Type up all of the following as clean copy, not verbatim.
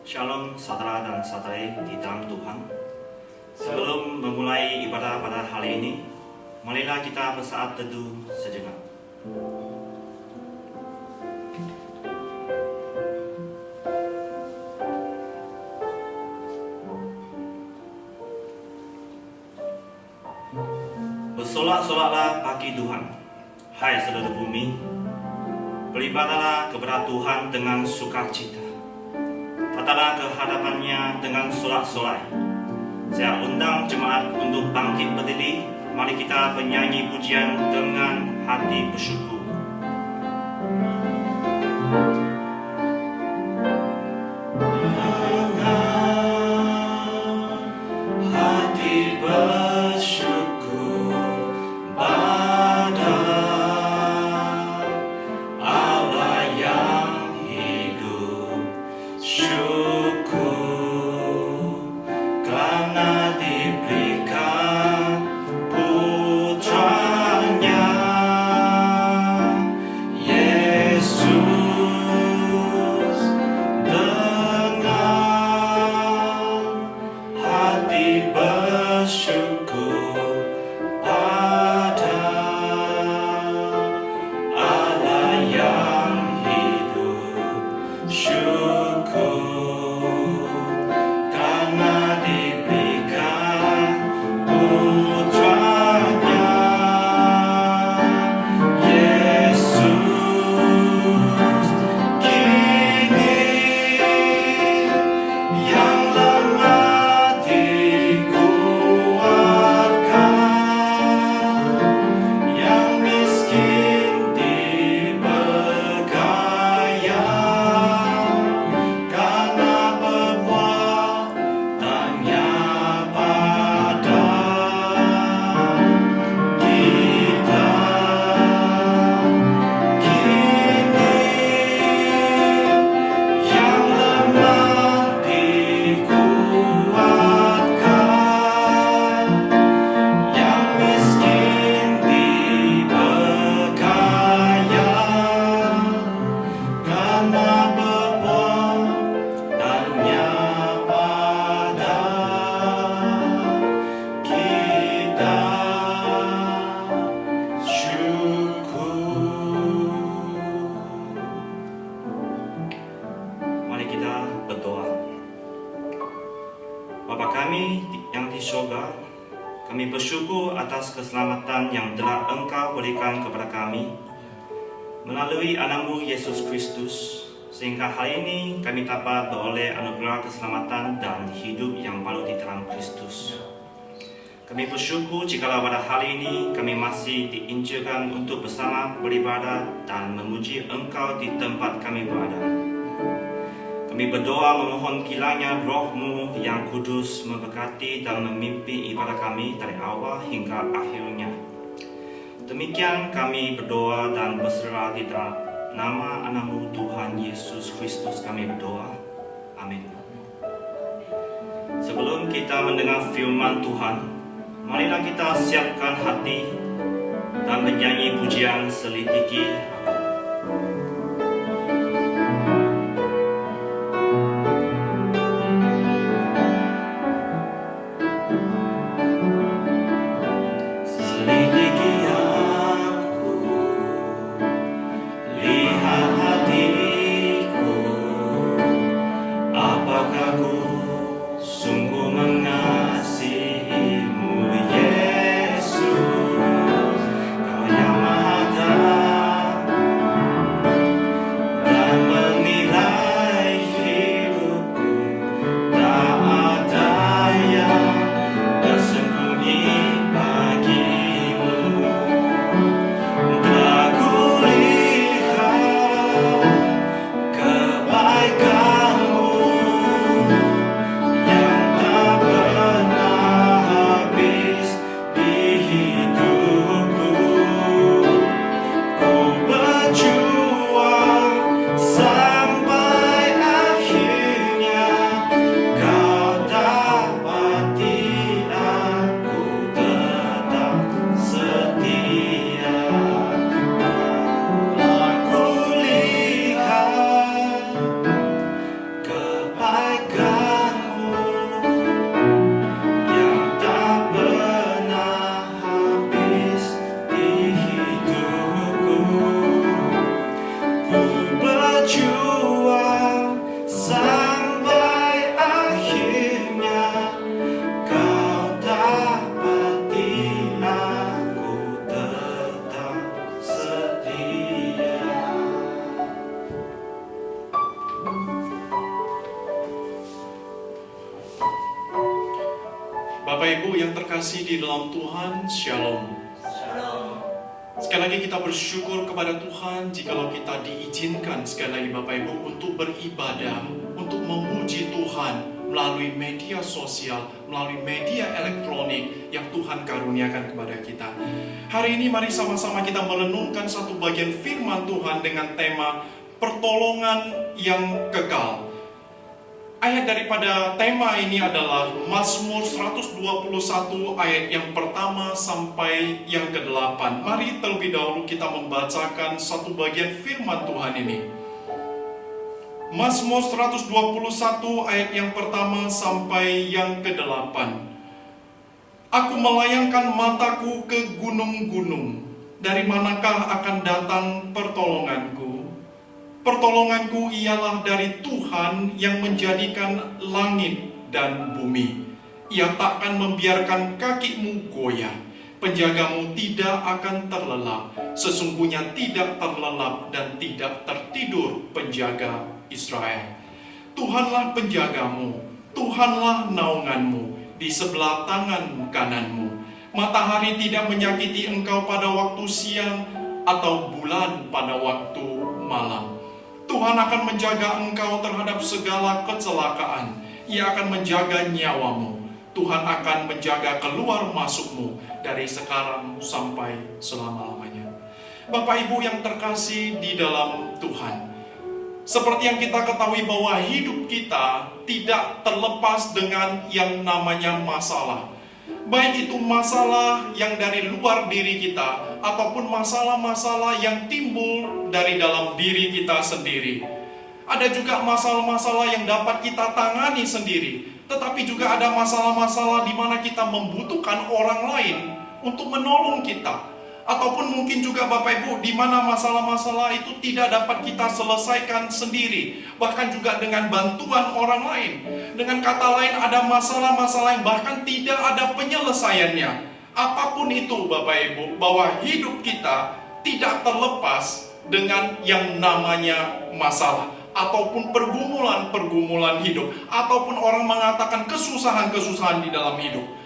Shalom saudara dan saudari di dalam Tuhan. Sebelum memulai ibadah pada hari ini, marilah kita bersaat teduh sejenak. Bersorak-soraklah bagi Tuhan, hai seluruh bumi. Beribadahlah kepada Tuhan dengan sukacita. Datanglah ke hadapannya dengan sorak-sorai. Saya undang jemaat untuk bangkit berdiri. Mari kita bernyanyi pujian dengan hati bersyukur. Kami bersyukur atas keselamatan yang telah Engkau berikan kepada kami melalui Anak-Mu Yesus Kristus, sehingga hari ini kami dapat beroleh anugerah keselamatan dan hidup yang baru di dalam Kristus. Kami bersyukur jikalau pada hari ini kami masih diinjilkan untuk bersama beribadah dan memuji Engkau di tempat kami berada. Kami berdoa memohon kiranya Roh-Mu yang kudus memberkati dan memimpin ibadah kami dari awal hingga akhirnya. Demikian kami berdoa dan berserah di dalam nama Anak-Mu Tuhan Yesus Kristus kami berdoa. Amin. Sebelum kita mendengar firman Tuhan, marilah kita siapkan hati dan menyanyi pujian Selidiki Aku. Yesus, Kau yang Maha berjuang sampai akhirnya kau dapati aku tetap setia. Bapak Ibu yang terkasih di dalam Tuhan, Shalom. Sekali lagi kita bersyukur kepada Tuhan jikalau kita diizinkan sekali lagi Bapak Ibu untuk beribadah, untuk memuji Tuhan melalui media sosial, melalui media elektronik yang Tuhan karuniakan kepada kita. Hari ini mari sama-sama kita merenungkan satu bagian firman Tuhan dengan tema pertolongan yang kekal. Ayat daripada tema ini adalah Mazmur 121 ayat yang pertama sampai yang ke-8. Mari terlebih dahulu kita membacakan satu bagian firman Tuhan ini. Mazmur 121 ayat yang pertama sampai yang ke-8. Aku melayangkan mataku ke gunung-gunung. Dari manakah akan datang pertolonganku? Pertolonganku ialah dari Tuhan yang menjadikan langit dan bumi. Ia takkan membiarkan kakimu goyah. Penjagamu tidak akan terlelap. Sesungguhnya tidak terlelap dan tidak tertidur penjaga Israel. Tuhanlah penjagamu, Tuhanlah naunganmu di sebelah tangan kananmu. Matahari tidak menyakiti engkau pada waktu siang atau bulan pada waktu malam. Tuhan akan menjaga engkau terhadap segala kecelakaan. Ia akan menjaga nyawamu. Tuhan akan menjaga keluar masukmu dari sekarang sampai selama-lamanya. Bapak Ibu yang terkasih di dalam Tuhan, seperti yang kita ketahui bahwa hidup kita tidak terlepas dengan yang namanya masalah. Baik itu masalah yang dari luar diri kita ataupun masalah-masalah yang timbul dari dalam diri kita sendiri. Ada juga masalah-masalah yang dapat kita tangani sendiri, tetapi juga ada masalah-masalah di mana kita membutuhkan orang lain untuk menolong kita. Ataupun mungkin juga Bapak Ibu di mana masalah-masalah itu tidak dapat kita selesaikan sendiri, bahkan juga dengan bantuan orang lain. Dengan kata lain, ada masalah-masalah yang bahkan tidak ada penyelesaiannya. Apapun itu Bapak Ibu, bahwa hidup kita tidak terlepas dengan yang namanya masalah ataupun pergumulan-pergumulan hidup, ataupun orang mengatakan kesusahan-kesusahan di dalam hidup.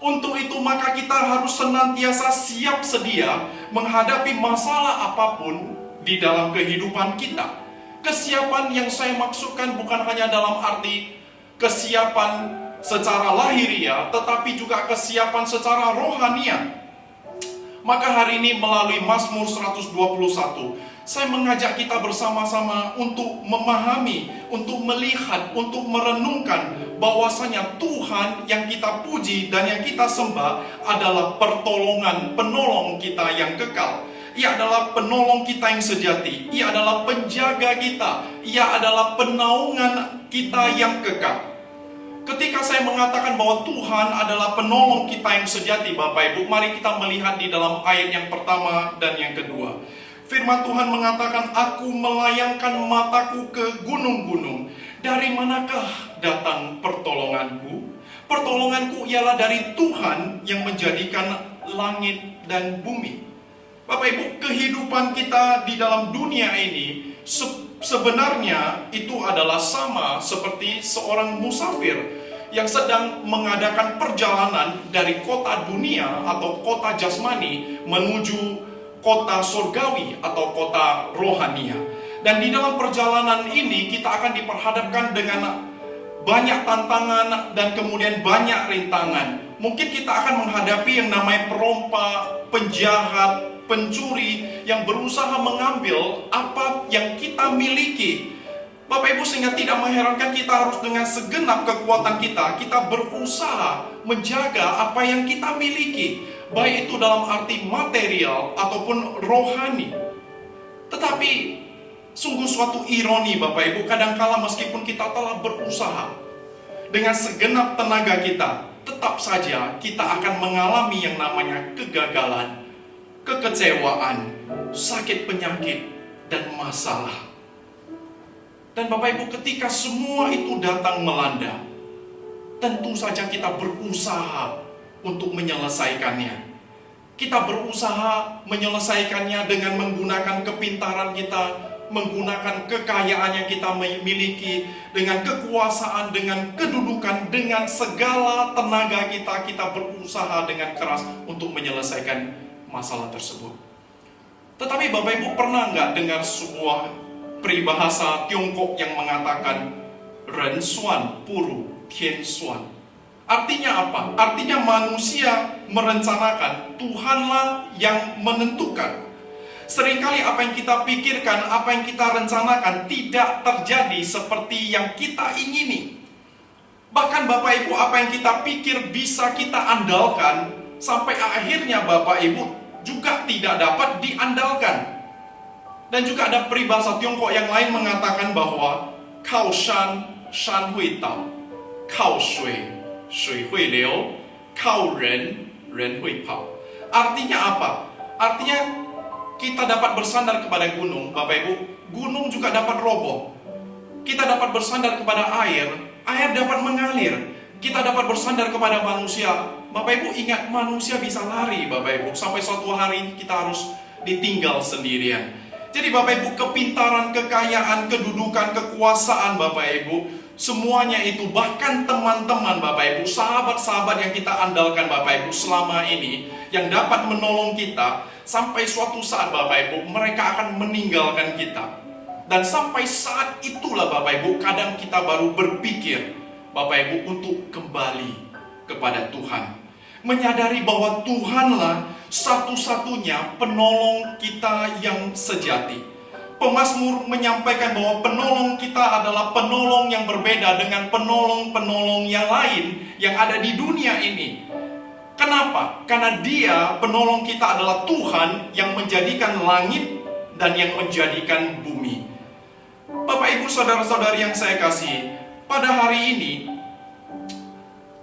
Untuk itu maka kita harus senantiasa siap sedia menghadapi masalah apapun di dalam kehidupan kita. Kesiapan yang saya maksudkan bukan hanya dalam arti kesiapan secara lahiriah, tetapi juga kesiapan secara rohania. Maka hari ini melalui Mazmur 121, saya mengajak kita bersama-sama untuk memahami, untuk melihat, untuk merenungkan bahwasanya Tuhan yang kita puji dan yang kita sembah adalah penolong kita yang kekal. Ia adalah penolong kita yang sejati. Ia adalah penjaga kita. Ia adalah penaungan kita yang kekal. Ketika saya mengatakan bahwa Tuhan adalah penolong kita yang sejati, Bapak Ibu, mari kita melihat di dalam ayat yang pertama dan yang kedua. Firman Tuhan mengatakan, aku melayangkan mataku ke gunung-gunung. Dari manakah datang pertolonganku? Pertolonganku ialah dari Tuhan yang menjadikan langit dan bumi. Bapak Ibu, kehidupan kita di dalam dunia ini sebenarnya itu adalah sama seperti seorang musafir yang sedang mengadakan perjalanan dari kota dunia atau kota jasmani menuju kota surgawi atau kota rohania. Dan di dalam perjalanan ini kita akan diperhadapkan dengan banyak tantangan dan kemudian banyak rintangan. Mungkin kita akan menghadapi yang namanya perompak, penjahat, pencuri yang berusaha mengambil apa yang kita miliki. Bapak Ibu, sehingga tidak mengherankan kita harus dengan segenap kekuatan kita berusaha menjaga apa yang kita miliki, baik itu dalam arti material ataupun rohani. Tetapi sungguh suatu ironi Bapak Ibu, kadangkala meskipun kita telah berusaha dengan segenap tenaga kita, tetap saja kita akan mengalami yang namanya kegagalan, kekecewaan, sakit penyakit, dan masalah. Dan Bapak Ibu, ketika semua itu datang melanda, tentu saja kita berusaha untuk menyelesaikannya. Kita berusaha menyelesaikannya dengan menggunakan kepintaran kita, menggunakan kekayaan yang kita miliki, dengan kekuasaan, dengan kedudukan, dengan segala tenaga kita berusaha dengan keras untuk menyelesaikan masalah tersebut. Tetapi Bapak Ibu pernah nggak dengar sebuah peribahasa Tiongkok yang mengatakan Ren Suan Puru Tian Suan? Artinya apa? Artinya manusia merencanakan, Tuhanlah yang menentukan. Seringkali apa yang kita pikirkan, apa yang kita rencanakan tidak terjadi seperti yang kita ingini. Bahkan Bapak Ibu, apa yang kita pikir bisa kita andalkan, sampai akhirnya Bapak Ibu juga tidak dapat diandalkan. Dan juga ada peribahasa Tiongkok yang lain mengatakan bahwa Kau shan, shan hui tao, Kau shui, shui hui liu, Kau ren, ren hui pao. Artinya apa? Artinya kita dapat bersandar kepada gunung, Bapak Ibu, gunung juga dapat roboh. Kita dapat bersandar kepada air, air dapat mengalir. Kita dapat bersandar kepada manusia. Bapak Ibu ingat, manusia bisa lari, Bapak Ibu, sampai suatu hari kita harus ditinggal sendirian. Jadi Bapak Ibu, kepintaran, kekayaan, kedudukan, kekuasaan Bapak Ibu, semuanya itu, bahkan teman-teman Bapak Ibu, sahabat-sahabat yang kita andalkan Bapak Ibu selama ini, yang dapat menolong kita, sampai suatu saat Bapak Ibu, mereka akan meninggalkan kita. Dan sampai saat itulah Bapak Ibu, kadang kita baru berpikir Bapak Ibu untuk kembali kepada Tuhan. Menyadari bahwa Tuhanlah satu-satunya penolong kita yang sejati. Pemazmur menyampaikan bahwa penolong kita adalah penolong yang berbeda dengan penolong-penolong yang lain yang ada di dunia ini. Kenapa? Karena Dia, penolong kita, adalah Tuhan yang menjadikan langit dan yang menjadikan bumi. Bapak Ibu saudara-saudari yang saya kasih, pada hari ini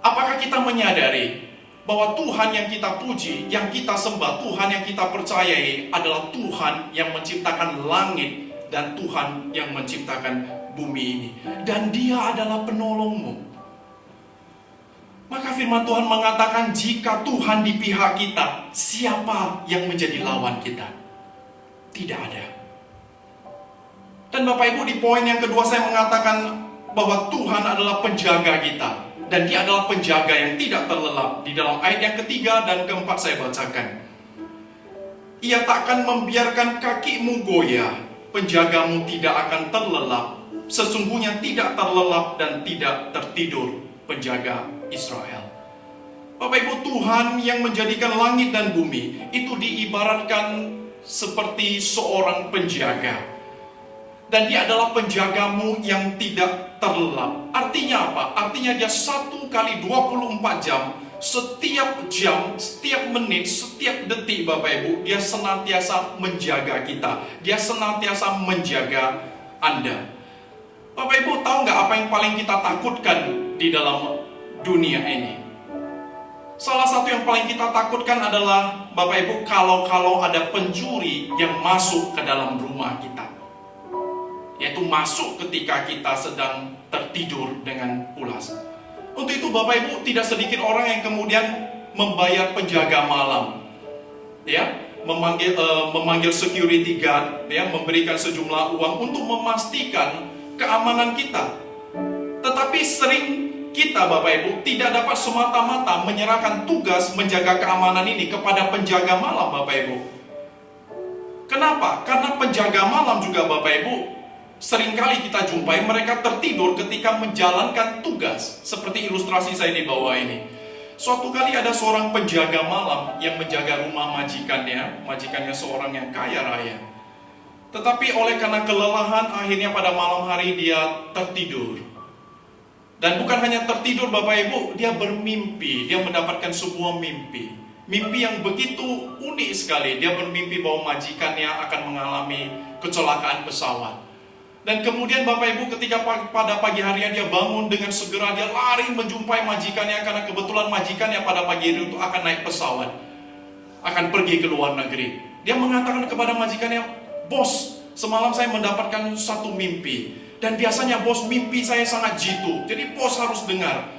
apakah kita menyadari bahwa Tuhan yang kita puji, yang kita sembah, Tuhan yang kita percayai adalah Tuhan yang menciptakan langit dan Tuhan yang menciptakan bumi ini. Dan Dia adalah penolongmu. Maka firman Tuhan mengatakan, jika Tuhan di pihak kita, siapa yang menjadi lawan kita? Tidak ada. Dan Bapak Ibu, di poin yang kedua saya mengatakan bahwa Tuhan adalah penjaga kita. Dan Dia adalah penjaga yang tidak terlelap. Di dalam ayat yang ketiga dan keempat saya bacakan. Ia takkan membiarkan kakimu goyah, penjagamu tidak akan terlelap. Sesungguhnya tidak terlelap dan tidak tertidur penjaga Israel. Bapak Ibu, Tuhan yang menjadikan langit dan bumi itu diibaratkan seperti seorang penjaga. Dan Dia adalah penjagamu yang tidak terlelap. Artinya apa? Artinya Dia 1 kali 24 jam, setiap menit, setiap detik Bapak Ibu, Dia senantiasa menjaga kita. Dia senantiasa menjaga Anda. Bapak Ibu tahu nggak apa yang paling kita takutkan di dalam dunia ini? Salah satu yang paling kita takutkan adalah Bapak Ibu, kalau ada pencuri yang masuk ke dalam rumah kita. Yaitu masuk ketika kita sedang tertidur dengan pulas. Untuk itu Bapak Ibu, tidak sedikit orang yang kemudian membayar penjaga malam, ya, memanggil security guard, ya, memberikan sejumlah uang untuk memastikan keamanan kita. Tetapi sering kita Bapak Ibu tidak dapat semata-mata menyerahkan tugas menjaga keamanan ini kepada penjaga malam Bapak Ibu. Kenapa? Karena penjaga malam juga Bapak Ibu, seringkali kita jumpai mereka tertidur ketika menjalankan tugas. Seperti ilustrasi saya di bawah ini. Suatu kali ada seorang penjaga malam yang menjaga rumah majikannya seorang yang kaya raya. Tetapi oleh karena kelelahan, akhirnya pada malam hari dia tertidur. Dan bukan hanya tertidur Bapak Ibu, dia bermimpi, dia mendapatkan sebuah mimpi. Mimpi yang begitu unik sekali. Dia bermimpi bahwa majikannya akan mengalami kecelakaan pesawat. Dan kemudian Bapak Ibu, ketika pada pagi harinya dia bangun, dengan segera dia lari menjumpai majikannya, karena kebetulan majikannya pada pagi hari itu akan naik pesawat, akan pergi ke luar negeri. Dia mengatakan kepada majikannya, "Bos, semalam saya mendapatkan satu mimpi. Dan biasanya bos, mimpi saya sangat jitu, jadi bos harus dengar.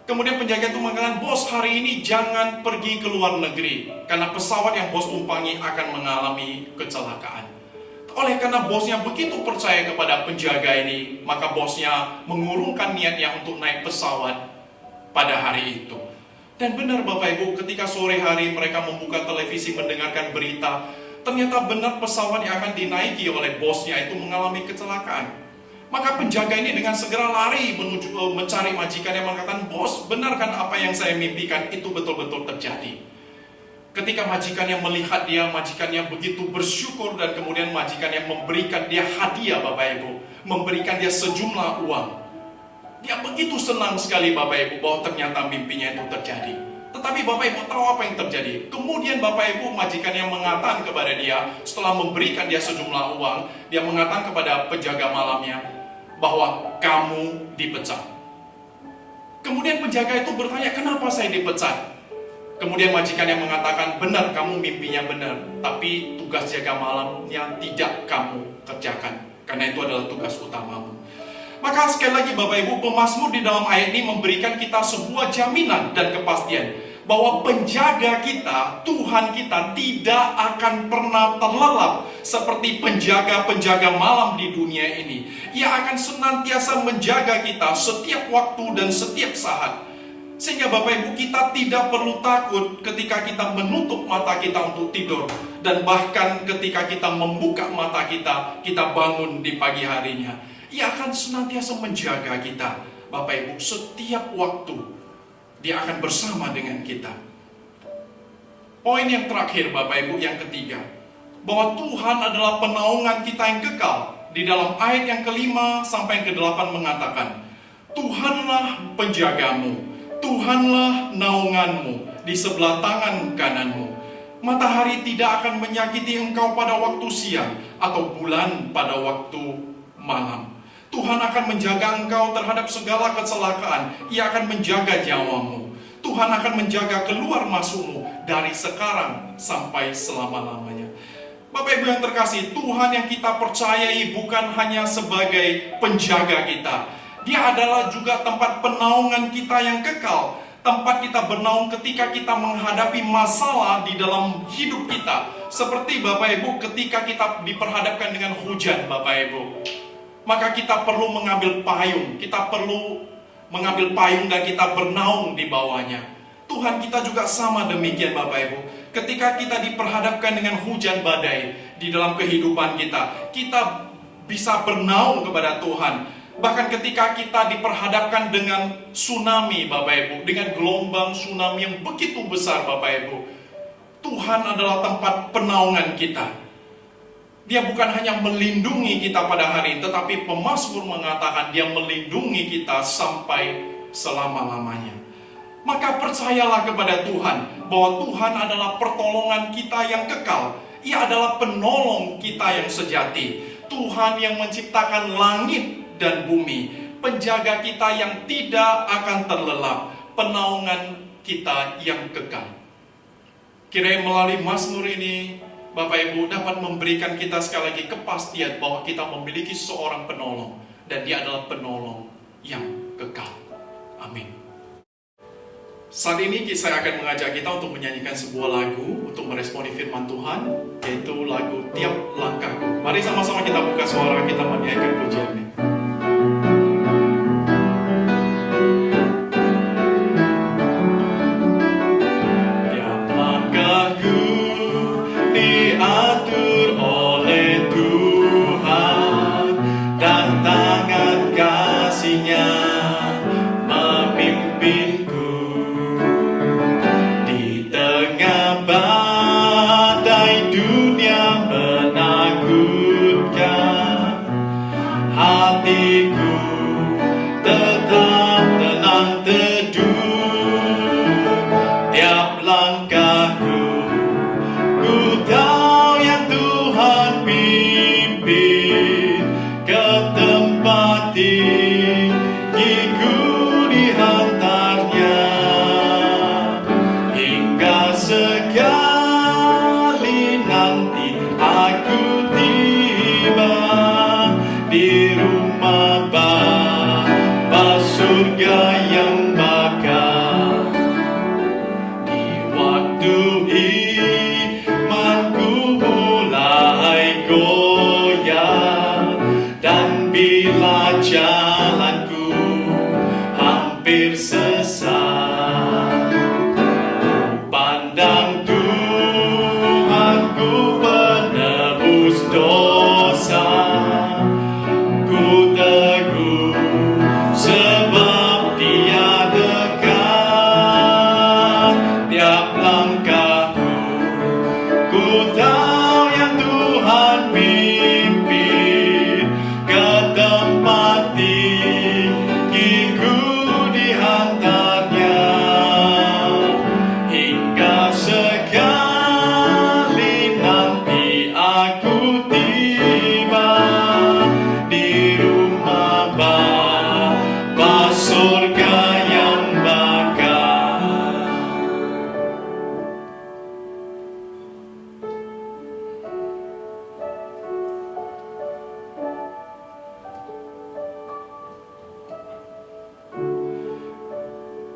Kemudian penjaga itu mengatakan, bos hari ini jangan pergi ke luar negeri, karena pesawat yang bos tumpangi akan mengalami kecelakaan. Oleh karena bosnya begitu percaya kepada penjaga ini, maka bosnya mengurungkan niatnya untuk naik pesawat pada hari itu. Dan benar Bapak Ibu, ketika sore hari mereka membuka televisi mendengarkan berita, ternyata benar pesawat yang akan dinaiki oleh bosnya itu mengalami kecelakaan. Maka penjaga ini dengan segera lari mencari majikan yang mengatakan, bos, benarkan apa yang saya mimpikan itu betul-betul terjadi. Ketika majikannya melihat dia, majikannya begitu bersyukur, dan kemudian majikannya memberikan dia hadiah Bapak Ibu, memberikan dia sejumlah uang. Dia begitu senang sekali Bapak Ibu bahwa ternyata mimpinya itu terjadi. Tetapi Bapak Ibu tahu apa yang terjadi? Kemudian Bapak Ibu, majikannya mengatakan kepada dia, setelah memberikan dia sejumlah uang, dia mengatakan kepada penjaga malamnya bahwa kamu dipecat. Kemudian penjaga itu bertanya, kenapa saya dipecat? Kemudian majikannya mengatakan, benar, kamu mimpinya benar, tapi tugas jaga malamnya tidak kamu kerjakan, karena itu adalah tugas utamamu. Maka sekali lagi Bapak Ibu, pemazmur di dalam ayat ini memberikan kita sebuah jaminan dan kepastian bahwa penjaga kita, Tuhan kita, tidak akan pernah terlelap seperti penjaga-penjaga malam di dunia ini. Ia akan senantiasa menjaga kita setiap waktu dan setiap saat. Sehingga Bapak Ibu, kita tidak perlu takut ketika kita menutup mata kita untuk tidur. Dan bahkan ketika kita membuka mata kita, kita bangun di pagi harinya. Ia akan senantiasa menjaga kita, Bapak Ibu, setiap waktu. Dia akan bersama dengan kita. Poin yang terakhir Bapak Ibu, yang ketiga, bahwa Tuhan adalah penaungan kita yang kekal. Di dalam ayat yang ke-5 sampai yang ke-8 mengatakan, Tuhanlah penjagamu, Tuhanlah naunganmu di sebelah tangan kananmu. Matahari tidak akan menyakiti engkau pada waktu siang, atau bulan pada waktu malam. Tuhan akan menjaga engkau terhadap segala kecelakaan. Ia akan menjaga nyawamu. Tuhan akan menjaga keluar masukmu dari sekarang sampai selama-lamanya. Bapak Ibu yang terkasih, Tuhan yang kita percayai bukan hanya sebagai penjaga kita. Dia adalah juga tempat penaungan kita yang kekal. Tempat kita bernaung ketika kita menghadapi masalah di dalam hidup kita. Seperti Bapak Ibu, ketika kita diperhadapkan dengan hujan Bapak Ibu, maka kita perlu mengambil payung. Kita perlu mengambil payung dan kita bernaung di bawahnya. Tuhan kita juga sama demikian Bapak Ibu. Ketika kita diperhadapkan dengan hujan badai di dalam kehidupan kita, kita bisa bernaung kepada Tuhan. Bahkan ketika kita diperhadapkan dengan tsunami Bapak Ibu, dengan gelombang tsunami yang begitu besar Bapak Ibu, Tuhan adalah tempat penaungan kita. Dia bukan hanya melindungi kita pada hari, tetapi pemazmur mengatakan dia melindungi kita sampai selama-lamanya. Maka percayalah kepada Tuhan bahwa Tuhan adalah pertolongan kita yang kekal. Ia adalah penolong kita yang sejati. Tuhan yang menciptakan langit dan bumi, penjaga kita yang tidak akan terlelap, penaungan kita yang kekal. Kiranya melalui mazmur ini Bapak Ibu dapat memberikan kita sekali lagi kepastian bahwa kita memiliki seorang penolong, dan dia adalah penolong yang kekal. Amin. Saat ini saya akan mengajak kita untuk menyanyikan sebuah lagu untuk meresponi firman Tuhan, yaitu lagu Tiap Langkahku. Mari sama-sama kita buka suara, kita menyanyikan pujian ini. Diatur oleh Tuhan dan tangan kasih-Nya memimpinku di tengah badai dunia menakutkan. Hatiku tetap tenang teduh, tiap langkahku ku tahu yang Tuhan pimpin ke tempat tinggiku dihantarnya, hingga sekali nanti aku tiba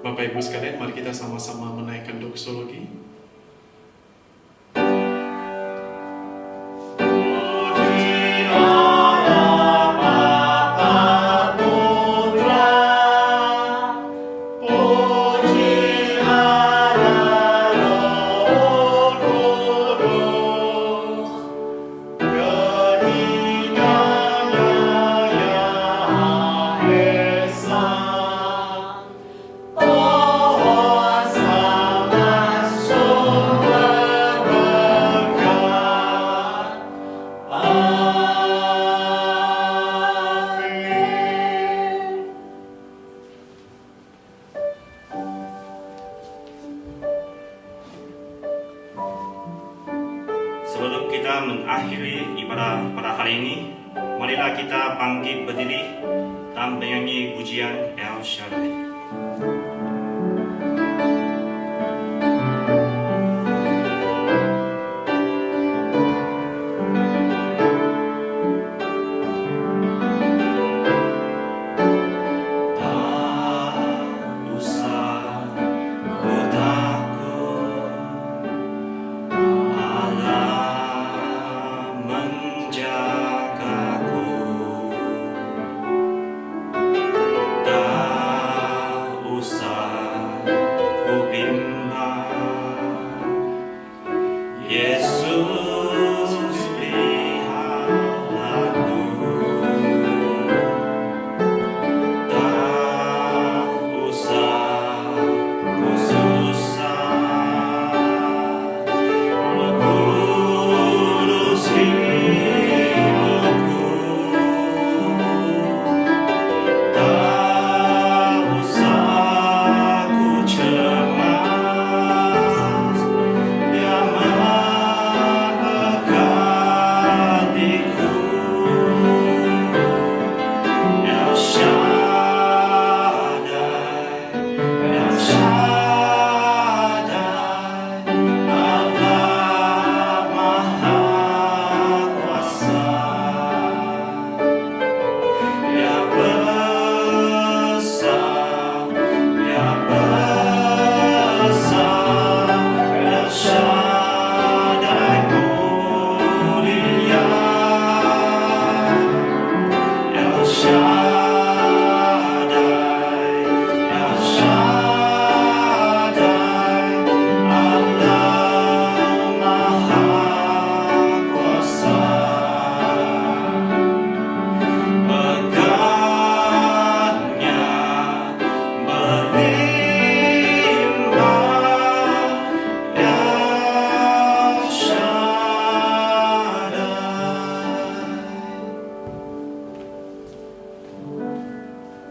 Bapak Ibu sekalian, mari kita sama-sama menaikkan doksologi. Sebelum kita mengakhiri ibadah pada hari ini, marilah kita bangkit berdiri dan menyanyi pujian El Shaddai.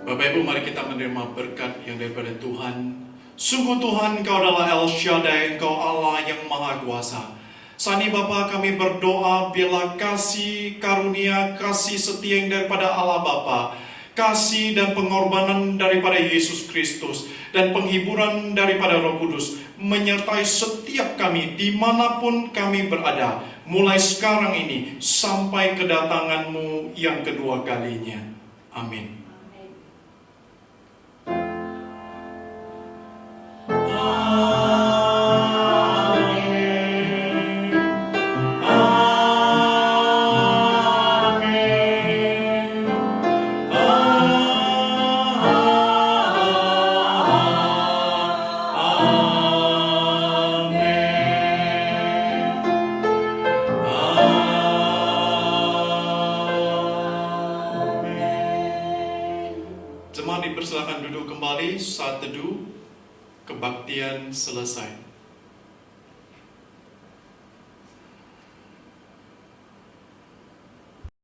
Bapak Ibu, mari kita menerima berkat yang daripada Tuhan. Sungguh Tuhan, Engkau adalah El Shaddai, Engkau Allah yang Maha Kuasa. Saat ini Bapa, kami berdoa bila kasih karunia, kasih setia yang daripada Allah Bapa, kasih dan pengorbanan daripada Yesus Kristus, dan penghiburan daripada Roh Kudus menyertai setiap kami dimanapun kami berada, mulai sekarang ini sampai kedatangan-Mu yang kedua kalinya. Amin. Jemaat dipersilakan duduk kembali saat teduh kebaktian selesai.